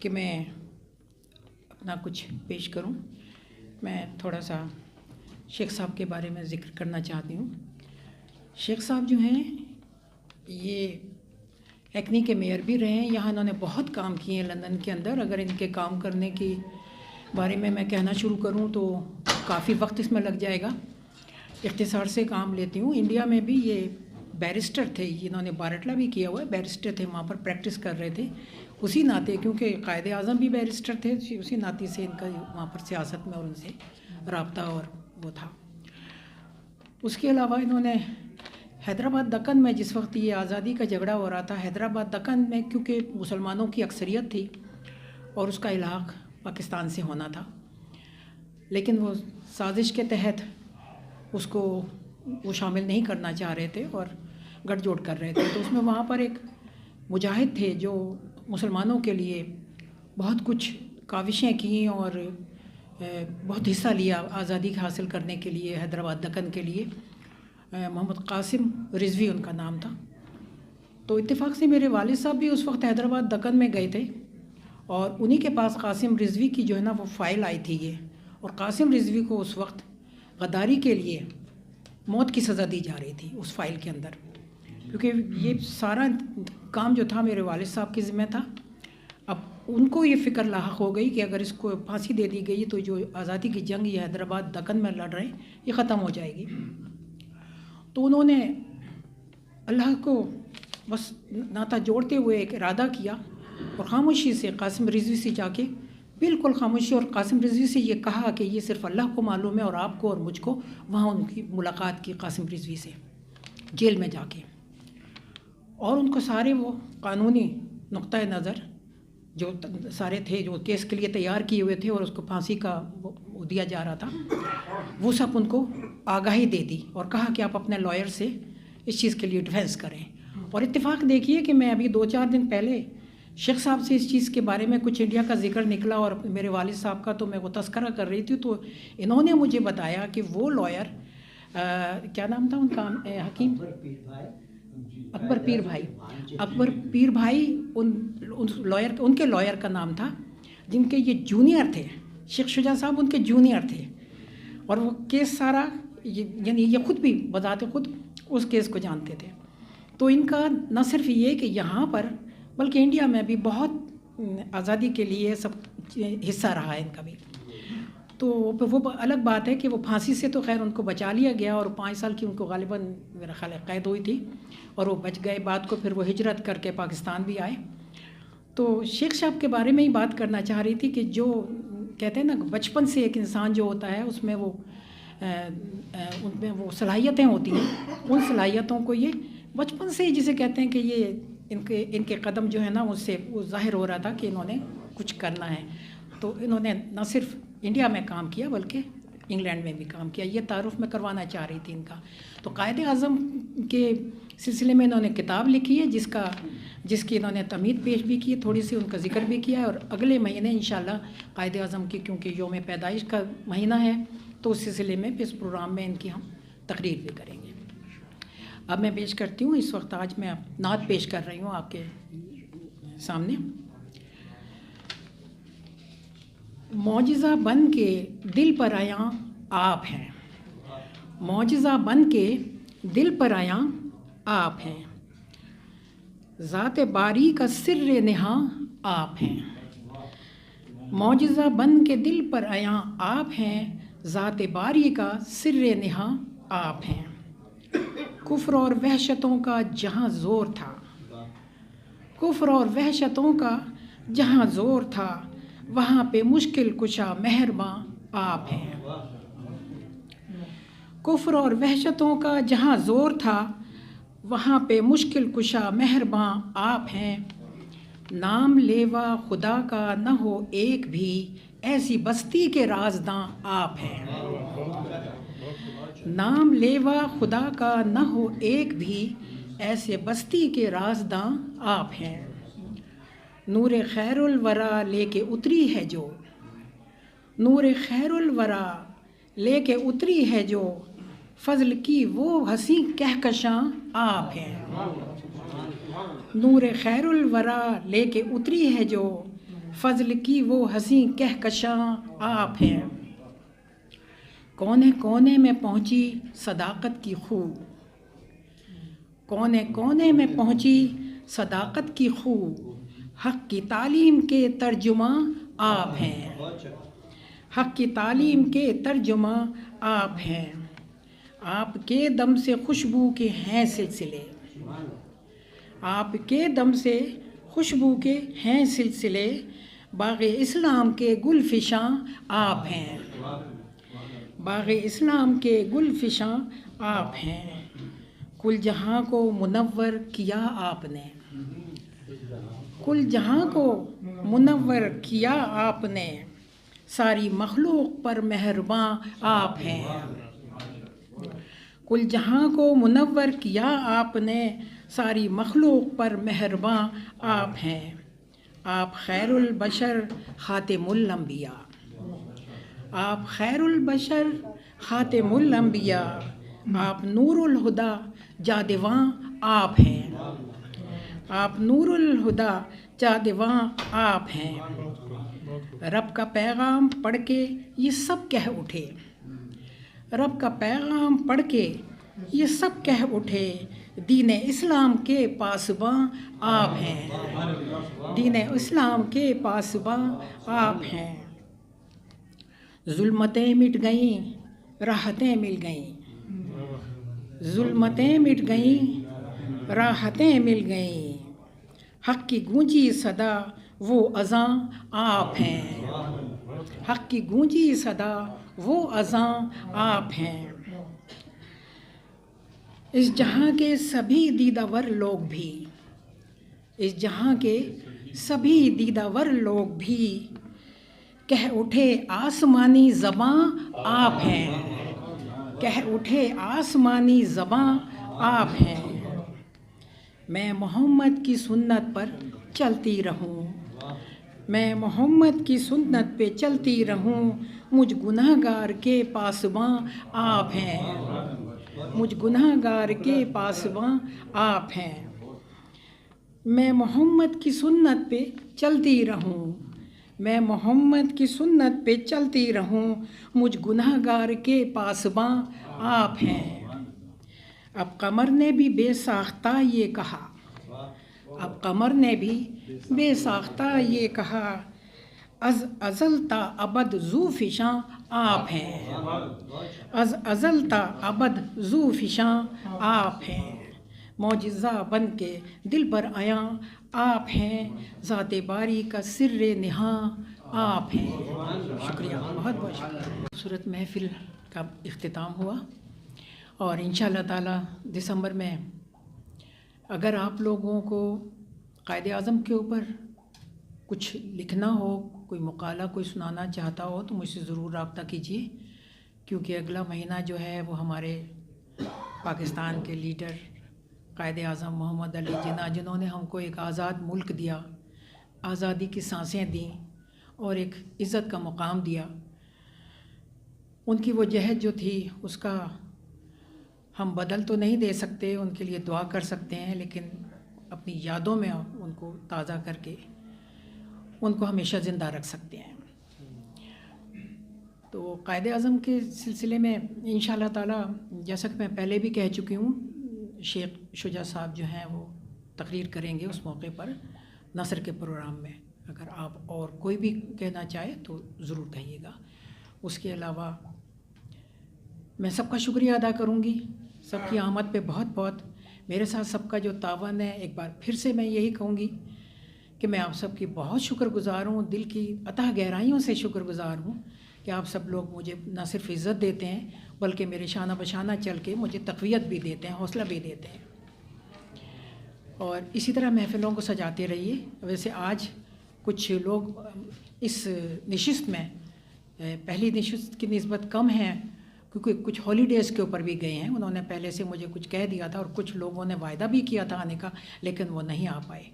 کہ میں اپنا کچھ پیش کروں۔ میں تھوڑا سا شیخ صاحب کے بارے میں ذکر کرنا چاہتی ہوں۔ شیخ صاحب جو ہیں یہ ایکنی کے میئر بھی رہے ہیں، یہاں انہوں نے بہت کام کیے ہیں لندن کے اندر۔ اگر ان کے کام کرنے کے بارے میں کہنا شروع کروں تو کافی وقت اس میں لگ جائے گا، اختصار سے کام لیتی ہوں۔ انڈیا میں بھی یہ بیرسٹر تھے، انہوں نے بارٹلا بھی کیا ہوا ہے، بیرسٹر تھے، وہاں پر پریکٹس کر رہے تھے اسی ناطے، کیونکہ قائد اعظم بھی بیرسٹر تھے، اسی ناطے سے ان کا وہاں پر سیاست میں اور ان سے رابطہ اور وہ تھا۔ اس کے علاوہ انہوں نے حیدرآباد دکن میں جس وقت یہ آزادی کا جھگڑا ہو رہا تھا، حیدرآباد دکن میں کیونکہ مسلمانوں کی اکثریت تھی اور اس کا الحاق پاکستان سے ہونا تھا، لیکن وہ سازش کے تحت اس کو وہ شامل نہیں کرنا چاہ رہے تھے اور گٹھ جوڑ کر رہے تھے۔ تو اس میں وہاں پر ایک مجاہد تھے جو مسلمانوں کے لیے بہت کچھ کاوشیں کیں اور بہت حصہ لیا آزادی حاصل کرنے کے لیے حیدرآباد دکن کے لیے۔ محمد قاسم رضوی ان کا نام تھا۔ تو اتفاق سے میرے والد صاحب بھی اس وقت حیدرآباد دکن میں گئے تھے اور انہی کے پاس قاسم رضوی کی جو ہے نا وہ فائل آئی تھی یہ، اور قاسم رضوی کو اس وقت غداری کے لیے موت کی سزا دی جا رہی تھی اس فائل کے اندر، کیونکہ یہ سارا کام جو تھا میرے والد صاحب کی ذمہ تھا۔ اب ان کو یہ فکر لاحق ہو گئی کہ اگر اس کو پھانسی دے دی گئی تو جو آزادی کی جنگ یہ حیدرآباد دکن میں لڑ رہے ہیں یہ ختم ہو جائے گی۔ تو انہوں نے اللہ کو بس ناطہ جوڑتے ہوئے ایک ارادہ کیا اور خاموشی سے قاسم رضوی سے جا کے بالکل خاموشی، اور قاسم رضوی سے یہ کہا کہ یہ صرف اللہ کو معلوم ہے اور آپ کو اور مجھ کو، وہاں ان کی ملاقات کی قاسم رضوی سے جیل میں جا کے، اور ان کو سارے وہ قانونی نقطۂ نظر جو سارے تھے جو کیس کے لیے تیار کیے ہوئے تھے اور اس کو پھانسی کا وہ دیا جا رہا تھا، وہ سب ان کو آگاہی دے دی اور کہا کہ آپ اپنے لائر سے اس چیز کے لیے ڈیفینس کریں۔ اور اتفاق دیکھیے کہ میں ابھی 2-4 دن پہلے شیخ صاحب سے اس چیز کے بارے میں کچھ انڈیا کا ذکر نکلا اور میرے والد صاحب کا، تو میں وہ تذکرہ کر رہی تھی تو انہوں نے مجھے بتایا کہ وہ لائر کیا نام تھا ان کا، حکیم اکبر پیر بھائی، اکبر پیر بھائی ان کے لائر کا نام تھا، جن کے یہ جونیئر تھے، شیخ شجاع صاحب ان کے جونیئر تھے، اور وہ کیس سارا یعنی یہ خود بھی بذات خود اس کیس کو جانتے تھے۔ تو ان کا نہ صرف یہ کہ یہاں پر بلکہ انڈیا میں بھی بہت آزادی کے لیے سب حصہ رہا ہے ان کا بھی۔ تو وہ الگ بات ہے کہ وہ پھانسی سے تو خیر ان کو بچا لیا گیا اور 5 سال کی ان کو غالباً میرا خیال ہے قید ہوئی تھی اور وہ بچ گئے، بعد کو پھر وہ ہجرت کر کے پاکستان بھی آئے۔ تو شیخ صاحب کے بارے میں ہی بات کرنا چاہ رہی تھی کہ جو کہتے ہیں نا بچپن سے ایک انسان جو ہوتا ہے اس میں وہ ان میں وہ صلاحیتیں ہوتی ہیں، ان صلاحیتوں کو یہ بچپن سے ہی جسے کہتے ہیں کہ یہ ان کے قدم جو ہے نا اس سے وہ ظاہر ہو رہا تھا کہ انہوں نے کچھ کرنا ہے۔ تو انہوں نے نہ صرف انڈیا میں کام کیا بلکہ انگلینڈ میں بھی کام کیا، یہ تعارف میں کروانا چاہ رہی تھی ان کا۔ تو قائد اعظم کے سلسلے میں انہوں نے کتاب لکھی ہے جس کی انہوں نے تمہید پیش بھی کی ہے، تھوڑی سی ان کا ذکر بھی کیا ہے، اور اگلے مہینے انشاءاللہ قائد اعظم کی کیونکہ یوم پیدائش کا مہینہ ہے تو اس سلسلے میں اس پروگرام میں ان کی ہم تقریر بھی کریں گے۔ اب میں پیش کرتی ہوں، اس وقت آج میں نعت پیش کر رہی ہوں آپ کے سامنے۔ معجزہ بن کے دل پر آیاں آپ ہیں، معجزہ بن کے دل پر آیاں آپ ہیں، ذات باری کا سر نہاں آپ ہیں، معجزہ بن کے دل پر آیاں آپ ہیں، ذات باری کا سر نہاں آپ ہیں، کفر اور وحشتوں کا جہاں زور تھا، کفر اور وحشتوں کا جہاں زور تھا، وہاں پہ مشکل کشا مہرباں آپ ہیں، کفر اور وحشتوں کا جہاں زور تھا، وہاں پہ مشکل کشا مہرباں آپ ہیں، نام لیوا خدا کا نہ ہو ایک بھی، ایسی بستی کے رازداں آپ ہیں، نام لیوا خدا کا نہ ہو ایک بھی، ایسے بستی کے رازداں آپ ہیں، نور خیر الورا لے کے اتری ہے جو، نور خیر الورا لے کے اتری ہے جو، فضل کی وہ حسیں کہکشاں آپ ہیں، نور خیر الورا لے کے اتری ہے جو، فضل کی وہ حسیں کہکشاں آپ ہیں، کونے کونے میں پہنچی صداقت کی خو، کونے کونے میں پہنچی صداقت کی خو، حق کی تعلیم کے ترجمہ آپ ہیں، حق کی تعلیم کے ترجمہ آپ ہیں، آپ کے دم سے خوشبو کے ہیں سلسلے، آپ کے دم سے خوشبو کے ہیں سلسلے، باغ اسلام کے گل فشاں آپ ہیں، باغ اسلام کے گل فشاں آپ ہیں، کل جہاں کو منور کیا آپ نے، کل جہاں کو منور کیا آپ نے، ساری مخلوق پر مہرباں آپ ہیں، کل جہاں کو منور کیا آپ نے، ساری مخلوق پر مہرباں آپ ہیں، آپ خیر البشر خاتم الانبیاء، آپ خیر البشر خاتم الانبیاء، آپ نور الہدیٰ جادواں آپ ہیں، آپ نور الہدیٰ جادواں آپ ہیں، رب کا پیغام پڑھ کے یہ سب کہہ اٹھے، رب کا پیغام پڑھ کے یہ سب کہہ اٹھے، دین اسلام کے پاسباں آپ ہیں، دین اسلام کے پاسباں آپ ہیں، ظلمتیں مٹ گئیں راحتیں مل گئیں، ظلمتیں مٹ گئیں راحتیں مل گئیں، حق کی گونجی صدا وہ اذاں آپ ہیں، حق کی گونجی صدا وہ اذاں آپ ہیں، اس جہاں کے سبھی دیدہ ور لوگ بھی، اس جہاں کے سبھی دیدہ ور لوگ بھی، کہہ اٹھے آسمانی زباں آپ ہیں، کہہ اٹھے آسمانی زباں آپ ہیں، میں محمد کی سنت پر چلتی رہوں، میں محمد کی سنت پہ چلتی رہوں، مجھ گناہ گار کے پاسباں آپ ہیں، مجھ گناہ گار کے پاسباں آپ ہیں، میں محمد کی سنت پہ چلتی رہوں، میں محمد کی سنت پہ چلتی رہوں، مجھ گناہ گار کے پاسباں آپ ہیں، اب قمر نے بھی بے ساختہ یہ کہا، اب قمر نے بھی بے ساختہ یہ کہا، از ازل تا ابد ذو فشاں آپ ہیں، از ازل تا ابد ذو فشاں آپ ہیں، معجزہ بن کے دل پر آیاں آپ ہیں، ذات باری کا سر نہاں آپ ہیں۔ شکریہ، بہت بہت شکریہ۔ خوبصورت محفل کا اختتام ہوا، اور انشاءاللہ تعالی دسمبر میں اگر آپ لوگوں کو قائد اعظم کے اوپر کچھ لکھنا ہو، کوئی مقالہ کوئی سنانا چاہتا ہو تو مجھ سے ضرور رابطہ کیجیے، کیونکہ اگلا مہینہ جو ہے وہ ہمارے پاکستان کے لیڈر قائد اعظم محمد علی جناح، جنہوں نے ہم کو ایک آزاد ملک دیا، آزادی کی سانسیں دیں اور ایک عزت کا مقام دیا، ان کی وہ جہد جو تھی اس کا ہم بدل تو نہیں دے سکتے، ان کے لیے دعا کر سکتے ہیں، لیکن اپنی یادوں میں ان کو تازہ کر کے ان کو ہمیشہ زندہ رکھ سکتے ہیں۔ تو قائد اعظم کے سلسلے میں انشاءاللہ تعالیٰ، جیسا کہ میں پہلے بھی کہہ چکی ہوں، شیخ شجاع صاحب جو ہیں وہ تقریر کریں گے اس موقع پر نثر کے پروگرام میں، اگر آپ اور کوئی بھی کہنا چاہے تو ضرور کہیے گا۔ اس کے علاوہ میں سب کا شکریہ ادا کروں گی، سب کی آمد پہ بہت بہت میرے ساتھ سب کا جو تعاون ہے، ایک بار پھر سے میں یہی کہوں گی کہ میں آپ سب کی بہت شکر گزار ہوں، دل کی اتہ گہرائیوں سے شکر گزار ہوں کہ آپ سب لوگ مجھے نہ صرف عزت دیتے ہیں بلکہ میرے شانہ بشانہ چل کے مجھے تقویت بھی دیتے ہیں، حوصلہ بھی دیتے ہیں، اور اسی طرح محفلوں کو سجاتے رہیے۔ ویسے آج کچھ لوگ اس نشست میں پہلی نشست کی نسبت کم ہیں، کیونکہ کچھ ہالیڈیز کے اوپر بھی گئے ہیں، انہوں نے پہلے سے مجھے کچھ کہہ دیا تھا، اور کچھ لوگوں نے وعدہ بھی کیا تھا آنے کا لیکن وہ نہیں آ پائے۔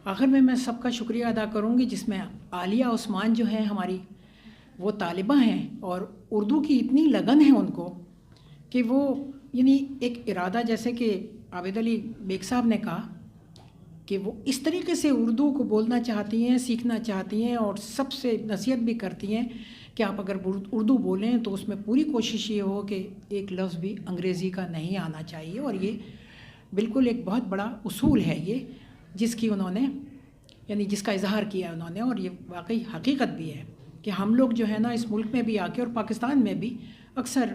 آخر میں سب کا شکریہ ادا کروں گی، جس میں عالیہ عثمان جو ہیں ہماری، وہ طالبہ ہیں اور اردو کی اتنی لگن ہے ان کو کہ وہ یعنی ایک ارادہ، جیسے کہ عابد علی بیگ صاحب نے کہا کہ وہ اس طریقے سے اردو کو بولنا چاہتی ہیں، سیکھنا چاہتی ہیں، اور سب سے نصیحت بھی کرتی ہیں کہ آپ اگر اردو بولیں تو اس میں پوری کوشش یہ ہو کہ ایک لفظ بھی انگریزی کا نہیں آنا چاہیے. اور یہ بالکل ایک بہت بڑا اصول ہے یہ، جس کی انہوں نے یعنی جس کا اظہار کیا انہوں نے، اور یہ واقعی حقیقت بھی ہے کہ ہم لوگ جو ہے نا اس ملک میں بھی آ کے اور پاکستان میں بھی اکثر،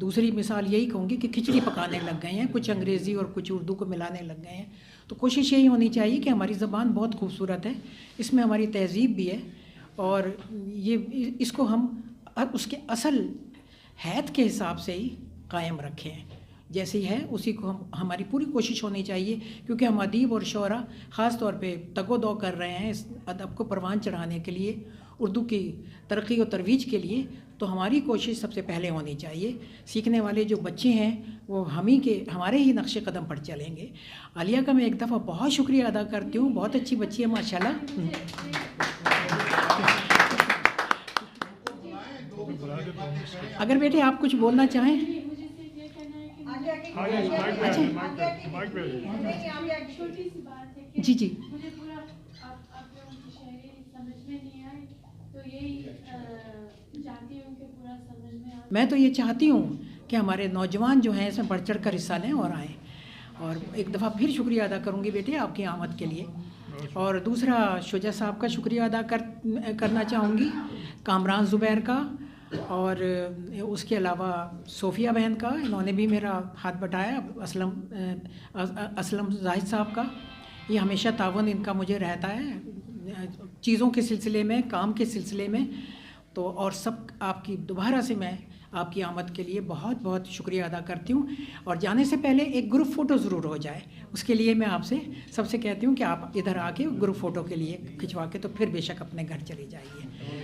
دوسری مثال یہی کہوں گی کہ کھچڑی پکانے لگ گئے ہیں، کچھ انگریزی اور کچھ اردو کو ملانے لگ گئے ہیں. تو کوشش یہی ہونی چاہیے کہ ہماری زبان بہت خوبصورت ہے، اس میں ہماری تہذیب بھی ہے، اور یہ اس کو ہم اس کے اصل حیت کے حساب سے ہی قائم رکھیں، جیسی ہے اسی کو ہماری پوری کوشش ہونی چاہیے. کیونکہ ہم ادیب اور شعراء خاص طور پہ تگ و دو کر رہے ہیں اس ادب کو پروان چڑھانے کے لیے، اردو کی ترقی و ترویج کے لیے. تو ہماری کوشش سب سے پہلے ہونی چاہیے. سیکھنے والے جو بچے ہیں وہ ہمارے ہی نقش قدم پر چلیں گے. عالیہ کا میں ایک دفعہ بہت شکریہ ادا کرتی ہوں، بہت اچھی بچی ہے ماشاءاللہ. اگر بیٹے آپ کچھ بولنا چاہیں. جی جی. میں تو یہ چاہتی ہوں کہ ہمارے نوجوان جو ہیں اس میں بڑھ چڑھ کر حصہ لیں اور آئیں. اور ایک دفعہ پھر شکریہ ادا کروں گی بیٹے آپ کی آمد کے لیے. اور دوسرا شجاع صاحب کا شکریہ ادا کرنا چاہوں گی، کامران زبیر کا، اور اس کے علاوہ صوفیہ بہن کا، انہوں نے بھی میرا ہاتھ بٹایا، اسلم زاہد صاحب کا. یہ ہمیشہ تعاون ان کا مجھے رہتا ہے چیزوں کے سلسلے میں، کام کے سلسلے میں. تو اور سب آپ کی دوبارہ سے میں آپ کی آمد کے لیے بہت بہت شکریہ ادا کرتی ہوں. اور جانے سے پہلے ایک گروپ فوٹو ضرور ہو جائے، اس کے لیے میں آپ سے سب سے کہتی ہوں کہ آپ ادھر آ کے گروپ فوٹو کے لیے کھنچوا کے تو پھر بے شک اپنے گھر چلے جائیے.